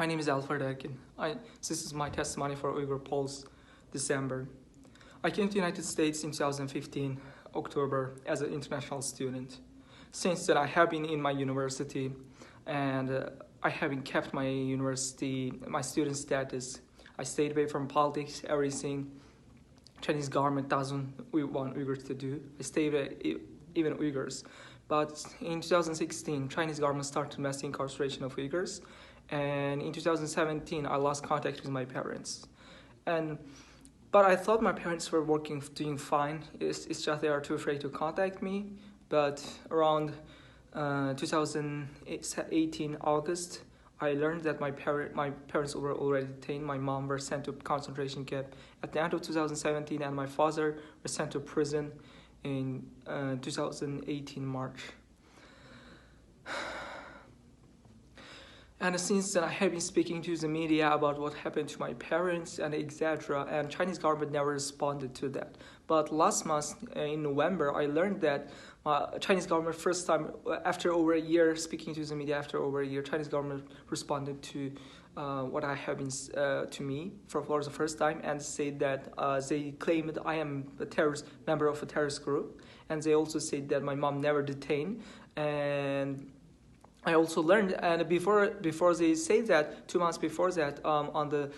My name is Arafat. This is my testimony for Uyghur Pulse, December. I came to the United States in 2015, October, as an international student. Since then, I have been in my university, and I have been kept my student status. I stayed away from politics, everything Chinese government doesn't want Uyghurs to do. I stayed away, even Uyghurs. But in 2016, Chinese government started mass incarceration of Uyghurs. And in 2017, I lost contact with my parents. But I thought my parents were doing fine. It's just they are too afraid to contact me. But around 2018 August, I learned that my parents were already detained. My mom was sent to concentration camp at the end of 2017, and my father was sent to prison in 2018 March. And since then, I have been speaking to the media about what happened to my parents and etc. And Chinese government never responded to that. But last month, in November, I learned that Chinese government first time, after over a year, speaking to the media after over a year, Chinese government responded to what I have been to me for the first time, and said that they claimed I am a member of a terrorist group, and they also said that my mom never detained. And I also learned, and before they say that, 2 months before that, on the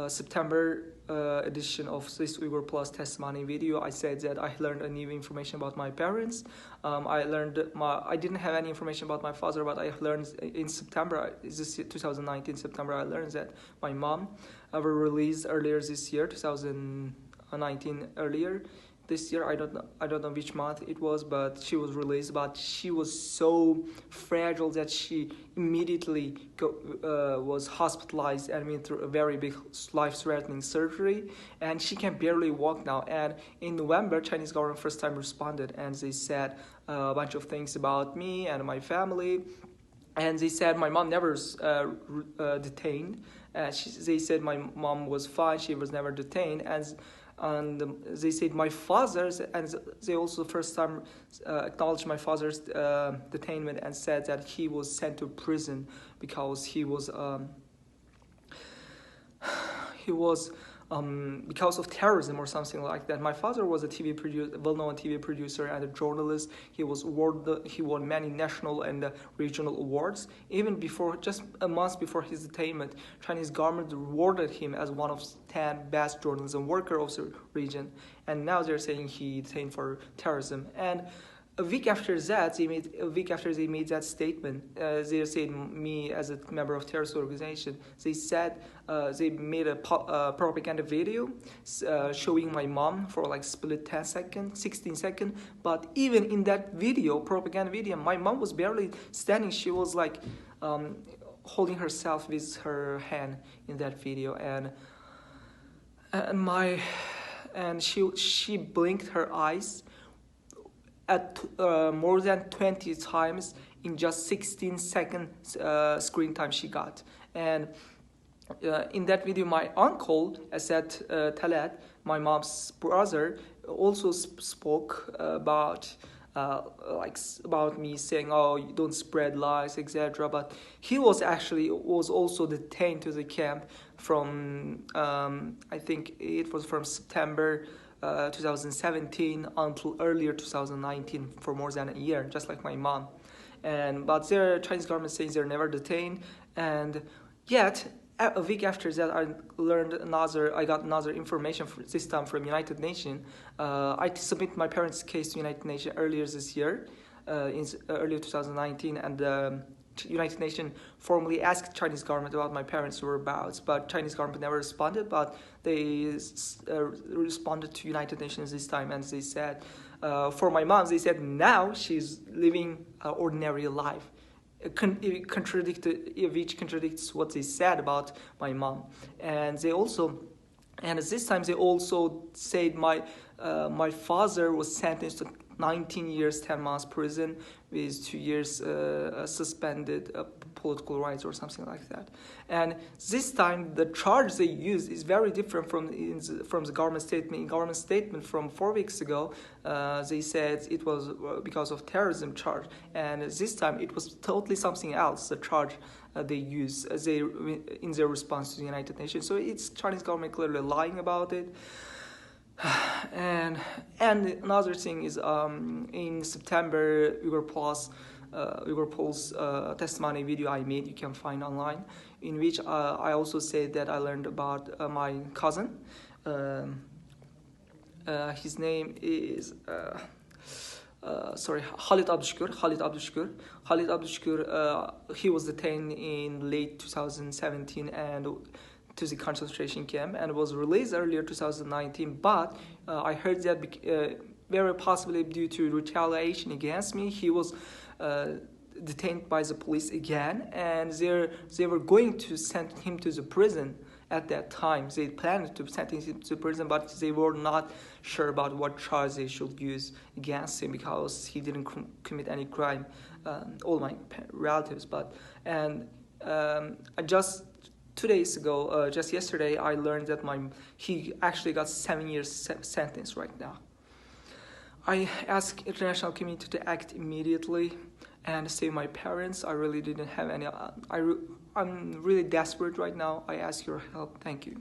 September edition of this Uyghur Plus testimony video, I said that I learned a new information about my parents. I didn't have any information about my father, but I learned in September, this 2019 September, I learned that my mom were released earlier this year, 2019 earlier. This year, I don't know which month it was, but she was released. But she was so fragile that she immediately was hospitalized and went through a very big life-threatening surgery, and she can barely walk now. And in November, Chinese government first time responded, and they said a bunch of things about me and my family, and they said my mom never detained. They said my mom was fine; she was never detained, and they said my father's, and they also first time acknowledged my father's detainment and said that he was sent to prison because he was because of terrorism or something like that. My father was a well-known TV producer and a journalist. He won many national and regional awards. Even just a month before his detainment, Chinese government awarded him as one of 10 best journalism worker of the region. And now they're saying he detained for terrorism. And a week after they made that statement, they said me as a member of terrorist organization. They said they made a propaganda video showing my mom for like split 16 seconds. But even in that propaganda video, my mom was barely standing. She was like holding herself with her hand in that video, and she blinked her eyes at more than 20 times in just 16 seconds screen time she got. And in that video, my uncle, Asad Talat, my mom's brother, also spoke about me, saying, "Oh, you don't spread lies, etc." But he was also detained to the camp from I think it was from September 2017 until earlier 2019 for more than a year, just like my mom. But the Chinese government says they're never detained, and yet a week after that I got another information this time from United Nations. I submitted my parents' case to United Nations earlier this year, in earlier 2019, and United Nations formally asked Chinese government about my parents' whereabouts, but Chinese government never responded. But they responded to United Nations this time, and they said, for my mom, they said now she's living an ordinary life, which contradicts what they said about my mom. And this time they also said my father was sentenced to 19 years, 10 months prison with 2 years suspended political rights or something like that. And this time, the charge they use is very different from the government statement. In government statement from 4 weeks ago, they said it was because of terrorism charge, and this time it was totally something else. The charge they use in their response to the United Nations. So it's Chinese government clearly lying about it. And another thing is in September, Uyghur Pulse testimony video I made, you can find online, in which I also said that I learned about my cousin. His name is Khalid Abdushukur. Khalid Abdushukur, he was detained in late 2017 and to the concentration camp and was released earlier 2019. But I heard that very possibly due to retaliation against me, he was detained by the police again, and they were going to send him to the prison. At that time, they planned to send him to prison, but they were not sure about what charge they should use against him because he didn't commit any crime. All my relatives, just 2 days ago, just yesterday, I learned that he actually got 7 years sentence right now. I asked international community to act immediately and save my parents. I really didn't have any. I'm really desperate right now. I ask your help. Thank you.